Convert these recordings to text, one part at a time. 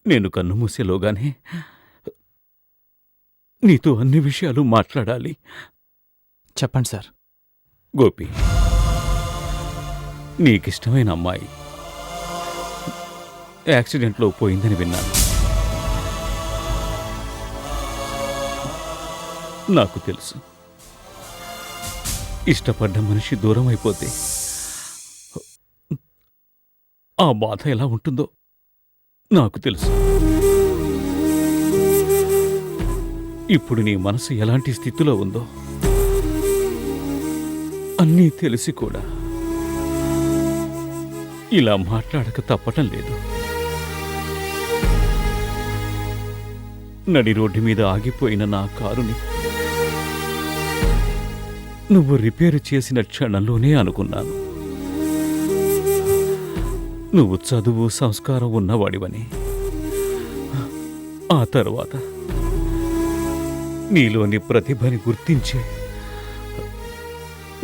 నేను కన్నుమూసేలోగానే నీతో అన్ని విషయాలు మాట్లాడాలి. చెప్పండి సార్. గోపి, నీకిష్టమైన అమ్మాయి యాక్సిడెంట్లో పోయిందని విన్నాను. నాకు తెలుసు, ఇష్టపడ్డ మనిషి దూరం అయిపోతే ఆ బాధ ఎలా ఉంటుందో నాకు తెలుసు. ఇప్పుడు నీ మనసు ఎలాంటి స్థితిలో ఉందో అన్నీ తెలిసి కూడా ఇలా మాట్లాడక తప్పటం లేదు. నడి రోడ్డు మీద ఆగిపోయిన నా కారుని నువ్వు రిపేరు చేసిన క్షణంలోనే అనుకున్నాను, నువ్వు చదువు సంస్కారం ఉన్నవాడివని. ఆ తర్వాత నీలోని ప్రతిభని గుర్తించి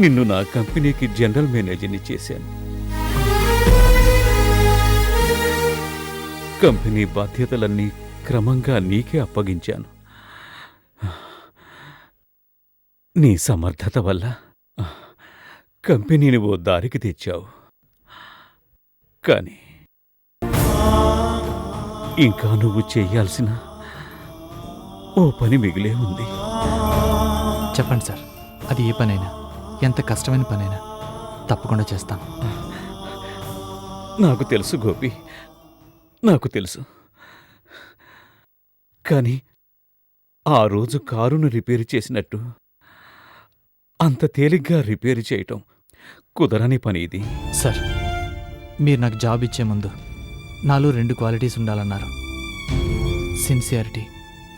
నిన్ను నా కంపెనీకి జనరల్ మేనేజర్ని చేశాను. కంపెనీ బాధ్యతలన్నీ క్రమంగా నీకే అప్పగించాను. నీ సమర్థత వల్ల కంపెనీని ఓ దారికి తెచ్చావు. కానీ ఇంకా నువ్వు చెయ్యాల్సిన ఓ పని మిగిలే ఉంది. చెప్పండి సార్, అది ఏ పనైనా, ఎంత కష్టమైన పనైనా తప్పకుండా చేస్తాను. నాకు తెలుసు గోపి, నాకు తెలుసు. కానీ ఆ రోజు కారును రిపేరు చేసినట్టు అంత తేలిగ్గా రిపేరు చేయటం కుదరని పని ఇది. సార్, మీరు నాకు జాబ్ ఇచ్చే ముందు నాలో 2 క్వాలిటీస్ ఉండాలన్నారు: సిన్సియారిటీ,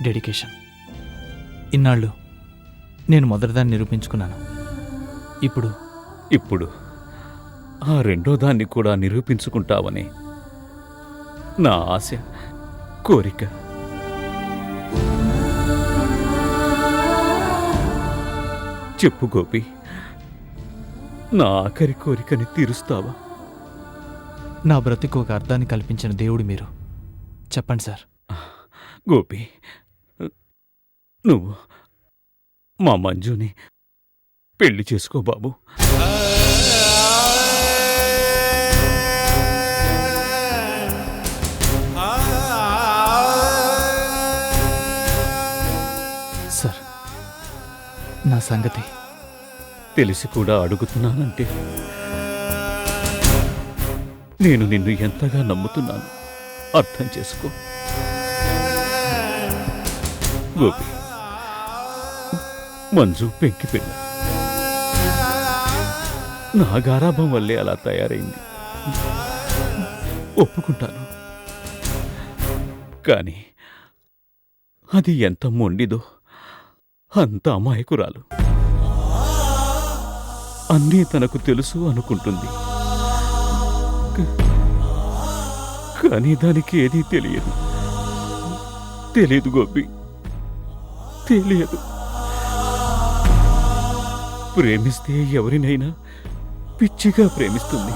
డెడికేషన్. ఇన్నాళ్ళు నేను మొదటిదాన్ని నిరూపించుకున్నాను. ఇప్పుడు ఆ రెండో దాన్ని కూడా నిరూపించుకుంటావని నా ఆశ, కోరిక. చెప్పు గోపి, నా ఆఖరి కోరికని తీరుస్తావా? నా బ్రతుకు ఒక అర్థాన్ని కల్పించిన దేవుడు మీరు. చెప్పండి సార్. గోపి, నువ్వు మా మంజుని పెళ్లి చేసుకో బాబు. సార్, నా సంగతి తెలిసి కూడా అడుగుతున్నానంటే నేను నిన్ను ఎంతగా నమ్ముతున్నాను అర్థం చేసుకో. గోపి, మంజు పెంకి పిల్ల నా గారాభం వల్లే అలా తయారైంది, ఒప్పుకుంటాను. కానీ అది ఎంత మొండిదో అంత అమాయకురాలు. అన్నీ తనకు తెలుసు అనుకుంటుంది, కానీ దానికి ఏదీ తెలియదు గోపి, తెలియదు. ప్రేమిస్తే ఎవరినైనా పిచ్చిగా ప్రేమిస్తుంది,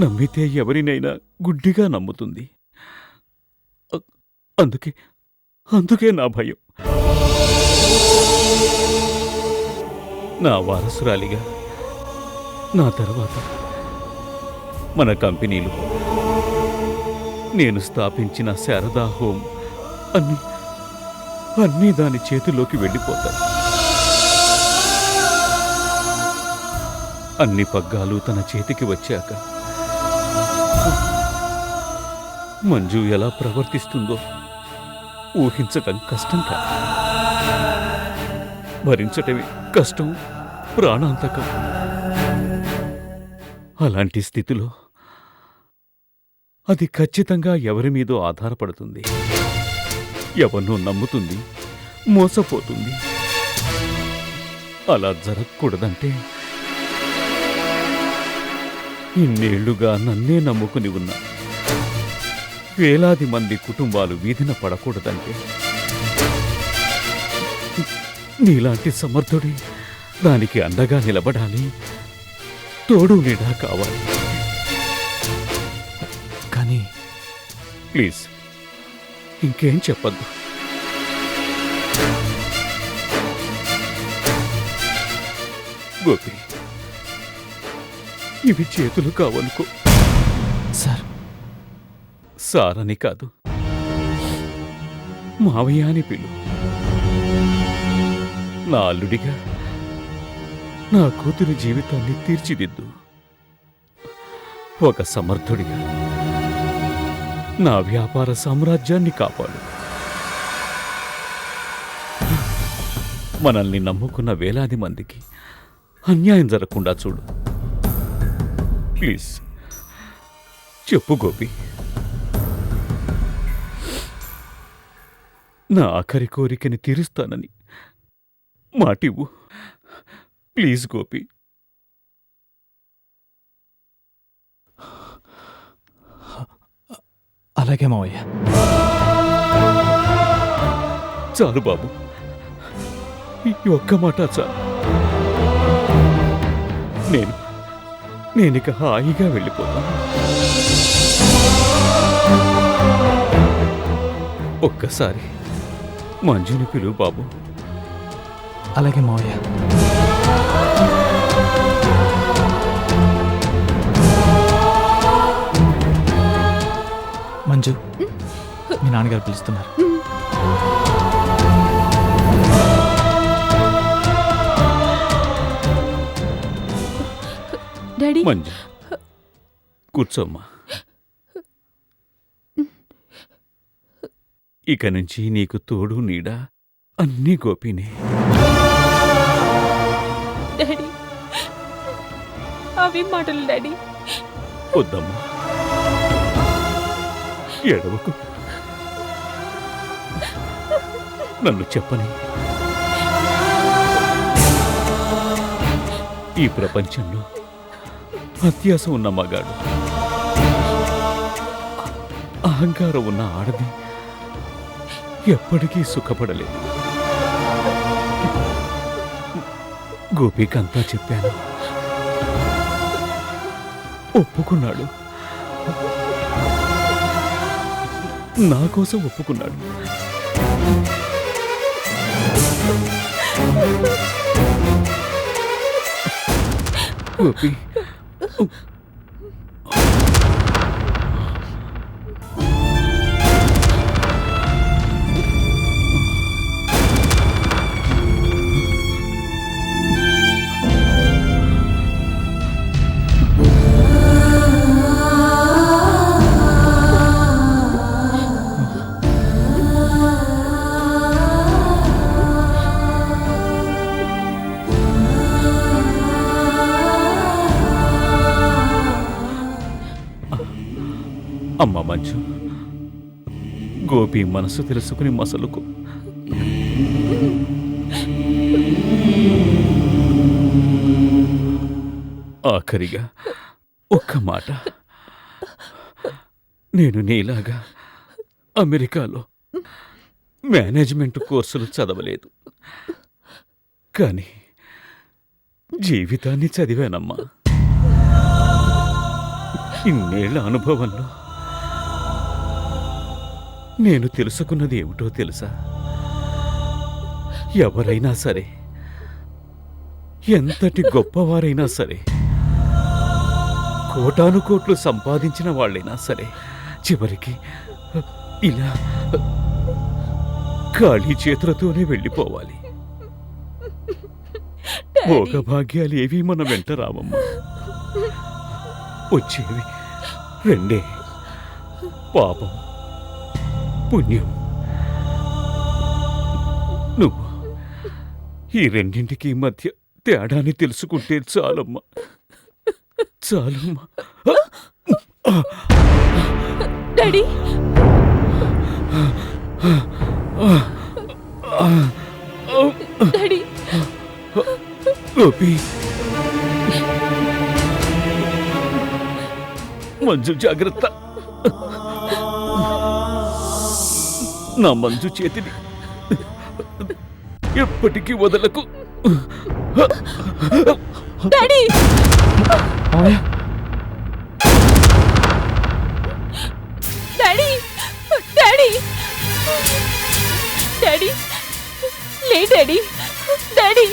నమ్మితే ఎవరినైనా గుడ్డిగా నమ్ముతుంది. అందుకే నా భయం. నా వారసురాలిగా నా తర్వాత మన కంపెనీలు, నేను స్థాపించిన శారదా హోమ్ అన్నీ దాని చేతుల్లోకి వెళ్ళిపోతాయి. అన్ని పగ్గాలు తన చేతికి వచ్చాక మంజు ఎలా ప్రవర్తిస్తుందో ఊహించటం కష్టం కాదు, భరించటమే కష్టం, ప్రాణాంతకం. అలాంటి స్థితిలో అది ఖచ్చితంగా ఎవరి మీదో ఆధారపడుతుంది, ఎవరినో నమ్ముతుంది, మోసపోతుంది. అలా జరగకూడదంటే ఇన్నేళ్లుగా నన్నే నమ్ముకుని ఉన్నా వేలాది మంది కుటుంబాలు వీధిన పడకూడదంటే నీలాంటి సమర్థుడి దానికి అండగా నిలబడాలి, తోడు నీడా కావాలి. కానీ ప్లీజ్ ఇంకేం చెప్పద్దు. గోపి, ఇవి చేతులు కావనుకో. సార్, సారని కాదు, మావయ్య అని పిలు. నా అల్లుడిగా నా కూతురి జీవితాన్ని తీర్చిదిద్దు. ఒక సమర్థుడిగా నా వ్యాపార సామ్రాజ్యాన్ని కాపాడు. మనల్ని నమ్ముకున్న వేలాది మందికి అన్యాయం జరగకుండా చూడు. ప్లీజ్ చెప్పు గోపి. నా ఆఖరి కోరికని తీరుస్తానని మాటివ్వు. ప్లీజ్ గోపి. అలాగే మావయ్య. చాలు బాబు, ఈ ఒక్క మాట చాలు. నేనిక హాయిగా వెళ్ళిపోతాను. ఒక్కసారి మంజుని పిలువు బాబు. అలాగే మావయ్య. మంజు, మీ నాన్నగారు పిలుస్తున్నారు. డాడీ, మంజు కూర్చోమ్మా. ఇక నుంచి నీకు తోడు నీడ అన్నీ గోపినే. డాడీ, అవి మాటలు డాడీ. వద్దమ్మా, ఎడవకు. నన్ను చెప్పని. ఈ ప్రపంచంలో అత్యాస ఉన్న మగాడు, అహంకారం ఉన్న ఆడది ఎప్పటికీ సుఖపడలేదు. గోపికంతా చెప్పాను, ఒప్పుకున్నాడు. నా కోసం ఒప్పుకున్నాడు. గోపి, అమ్మ మంచు, గోపి మనసు తెలుసుకుని మసలుకు. ఆఖరిగా ఒక్క మాట. నేను నీలాగా అమెరికాలో మేనేజ్మెంట్ కోర్సులు చదవలేదు, కానీ జీవితాన్ని చదివానమ్మా. ఇన్నేళ్ల అనుభవంలో నేను తెలుసుకున్నది ఏమిటో తెలుసా? ఎవరైనా సరే, ఎంతటి గొప్పవారైనా సరే, కోటానుకోట్లు సంపాదించిన వాళ్ళైనా సరే, చివరికి ఇలా ఖాళీ చేతులతోనే వెళ్ళిపోవాలి. భోగభాగ్యాలు ఏవీ మన వెంట రావమ్మా. వచ్చేవి రెండే, పాపం, పుణ్యం. నువ్వు ఈ రెండింటికి మధ్య తేడాని తెలుసుకుంటే చాలమ్మా, చాలమ్మా. Daddy, daddy. గోపి, మంజు జాగ్రత్త. నా మంజు చేతిని ఎప్పటికీ వదలకు. డాడీ, మావయ్య, డాడీ. డాడీ లే daddy daddy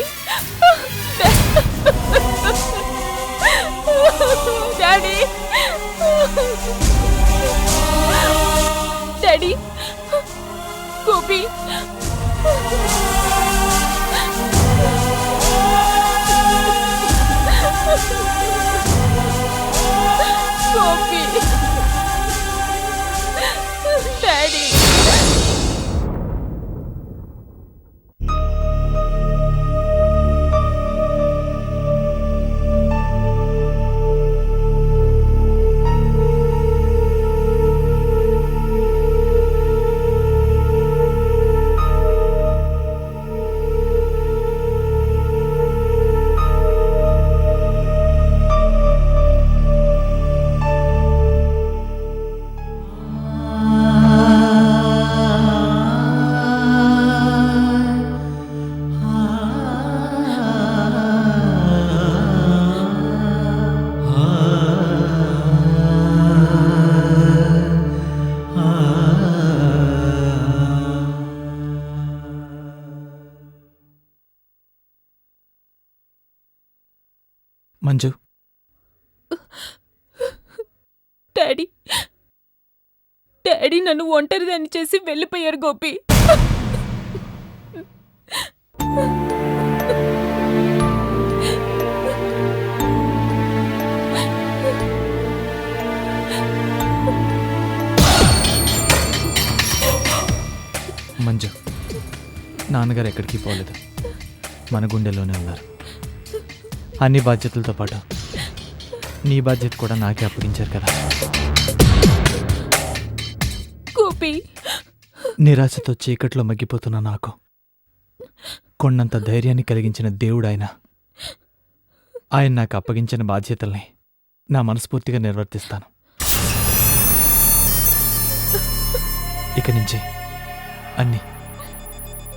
daddy daddy Gopi Gopi daddy Manju, daddy daddy నన్ను ఒంటరిదాన్ని చేసి వెళ్ళిపోయారు గోపి. మంజు, నాన్నగారు ఎక్కడికి పోలేదు, మన గుండెల్లోనే ఉన్నారు. అన్ని బాధ్యతలతో పాటు నీ బాధ్యత కూడా నాకే అప్పగించారు కదా. గోపి నిరాశతో చీకట్లో మగ్గిపోతున్న నాకు కొండంత ధైర్యాన్ని కలిగించిన దేవుడు ఆయన నాకు అప్పగించిన బాధ్యతల్ని నా మనస్ఫూర్తిగా నిర్వర్తిస్తాను. ఇక నుంచి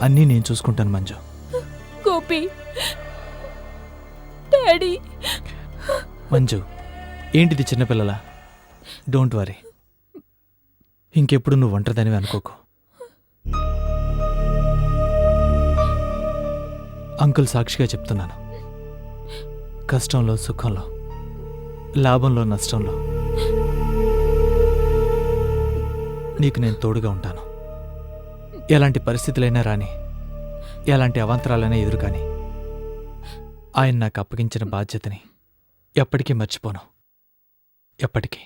అన్నీ నేను చూసుకుంటాను మంజు. గోపి డాడీ మంజు, ఏంటిది చిన్నపిల్లలా? డోంట్ వరీ, ఇంకెప్పుడు నువ్వు ఒంటరిదానివి అనుకోకు. అంకుల్ సాక్షిగా చెప్తున్నాను, కష్టంలో సుఖంలో, లాభంలో నష్టంలో నీకు నేను తోడుగా ఉంటాను. ఎలాంటి పరిస్థితులైనా రాని, ఎలాంటి అవాంతరాలైనా ఎదురుకాని ఆయన నాకు అప్పగించిన బాధ్యతని ఎప్పటికీ మర్చిపోను, ఎప్పటికీ.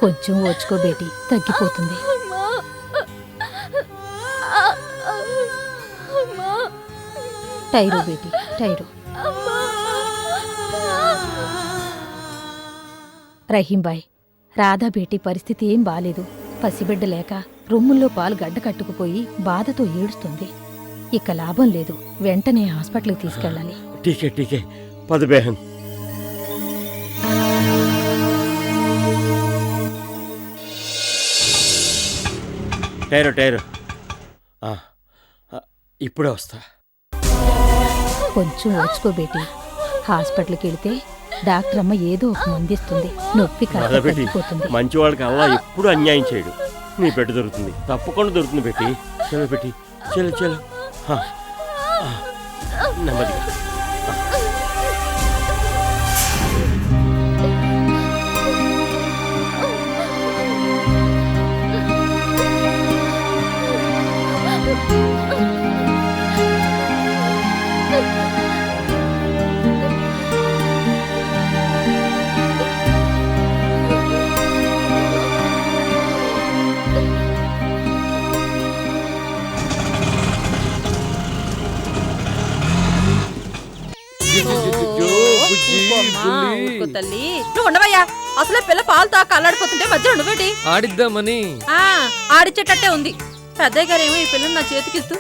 కొంచెం ఓచుకో బేటీ, తగ్గిపోతుంది. టైరు బేటీ, టైరు. రహీంబాయ్, రాధా బేటీ పరిస్థితి ఏం బాలేదు. పసిబిడ్డ లేక రొమ్ముల్లో పాలు గడ్డ కట్టుకుపోయి బాధతో ఏడుస్తుంది. ఇక లాభం లేదు, వెంటనే హాస్పిటల్కి తీసుకెళ్ళాలి. టీకే టీకే పద బేహన్. టైరు టైరు ఇప్పుడే వస్తా. కొంచెం ఓచుకో బేటీ, హాస్పిటల్కి వెళితే డాక్టర్ అమ్మ ఏదో ఒక మందిస్తుంది. నొప్పి తగ్గిపోతుంది. మంచి వాళ్ళకి అల్లా ఎప్పుడు అన్యాయం చేయడు. నీ బిడ్డ దొరుకుతుంది, తప్పకుండా దొరుకుతుంది బెట్టి. చలో బెట్టి, చలో చలో, నెమ్మదిగా. తల్లి నువ్వు ఉండవయ్యా. అసలే పిల్ల పాలు తాక అల్లాడిపోతుంటే మధ్యలో నువ్వేటి ఆడిద్దామని. ఆడిచ్చేటట్టే ఉంది. పెద్దయ్య గారేమో ఈ పిల్లని నా చేతికిస్తూ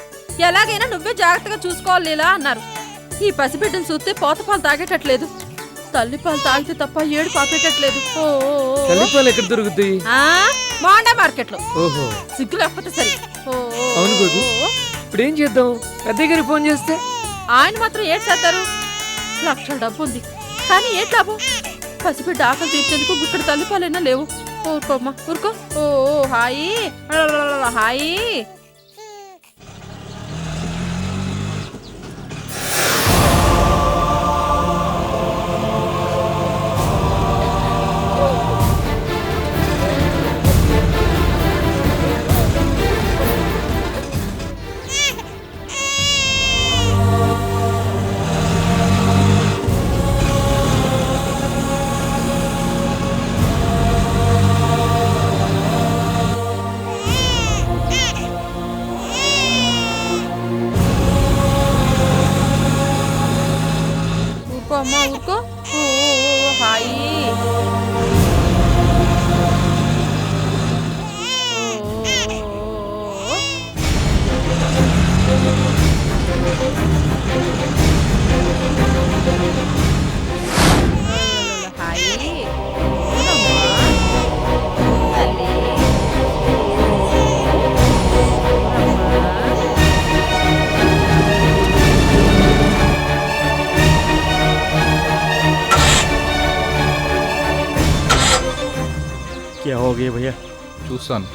ఎలాగైనా నువ్వే జాగ్రత్తగా చూసుకోవాలి లీలా అన్నారు. ఈ పసిబిడ్డను చూస్తే పోత పాలు తాగేటట్లేదు, తల్లి పాలు తాగితే తప్ప ఏడు పాపేటట్లేదు. తల్లిపాలు ఎక్కడ దొరుకుతాయి? మాండా మార్కెట్ లో. ఓహో, సిగ్గు లేకపోతే సరే. అవును గోదు. ఇప్పుడు ఏం చేద్దాం? పెద్దయ్య గారికి ఫోన్ చేస్తే ఆయన మాత్రం ఏడు చేస్తారు. లక్షల డబ్బు ఉంది కానీ ఏం లాభం? పసిబిడ్డ ఆకలి తీర్చేందుకు ఇక్కడ తల్లిపాలైనా లేవు. ఊరుకోమ్మా ఊరుకో. హాయి హాయి. అమ్మా ఊరుకో. హాయి. क्या हो गया भैया? చూస్తాను.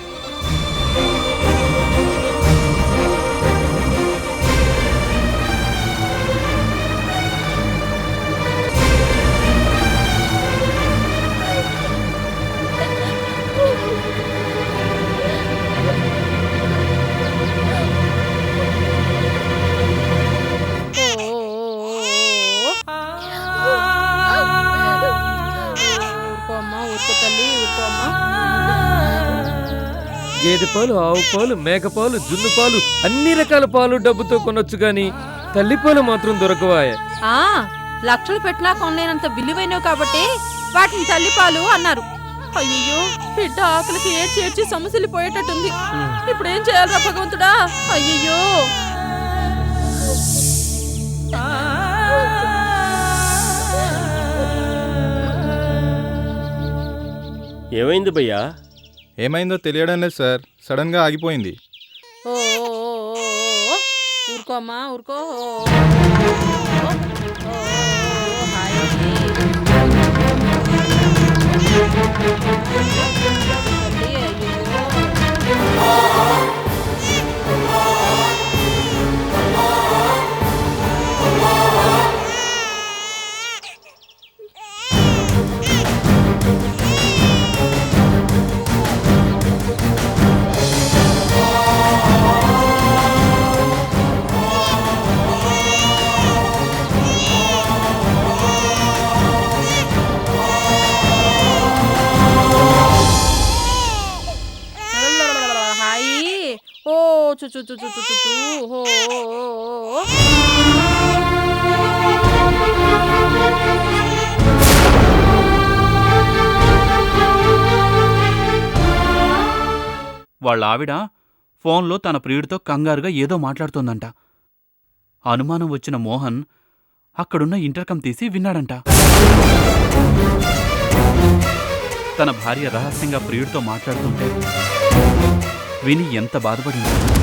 గేదె పాలు, ఆవు పాలు, మేక పాలు, జున్ను పాలు, అన్ని రకాల పాలు డబ్బుతో కొనొచ్చు గాని తల్లిపాలు మాత్రం దొరకవాయే. లక్షలు పెట్టినా కొనలేనంత విలువైనవి కాబట్టి వాటిని తల్లిపాలు అన్నారు. అయ్యో బిడ్డ ఆకలికి ఏడ్చి సమస్యలు పోయేటట్టుంది. ఇప్పుడు ఏం చేయాలరా భగవంతుడా? అయ్యో ఏమైంది భయ్యా? ఏమైందో తెలియడం లేదు సార్, సడన్గా ఆగిపోయింది. ఊరుకో అమ్మా ఊరుకో. వాళ్ళ ఆవిడ ఫోన్లో తన ప్రియుడితో కంగారుగా ఏదో మాట్లాడుతోందంట. అనుమానం వచ్చిన మోహన్ అక్కడున్న ఇంటర్కమ్ తీసి విన్నాడంట. తన భార్య రహస్యంగా ప్రియుడితో మాట్లాడుతుంటే విని ఎంత బాధపడింది.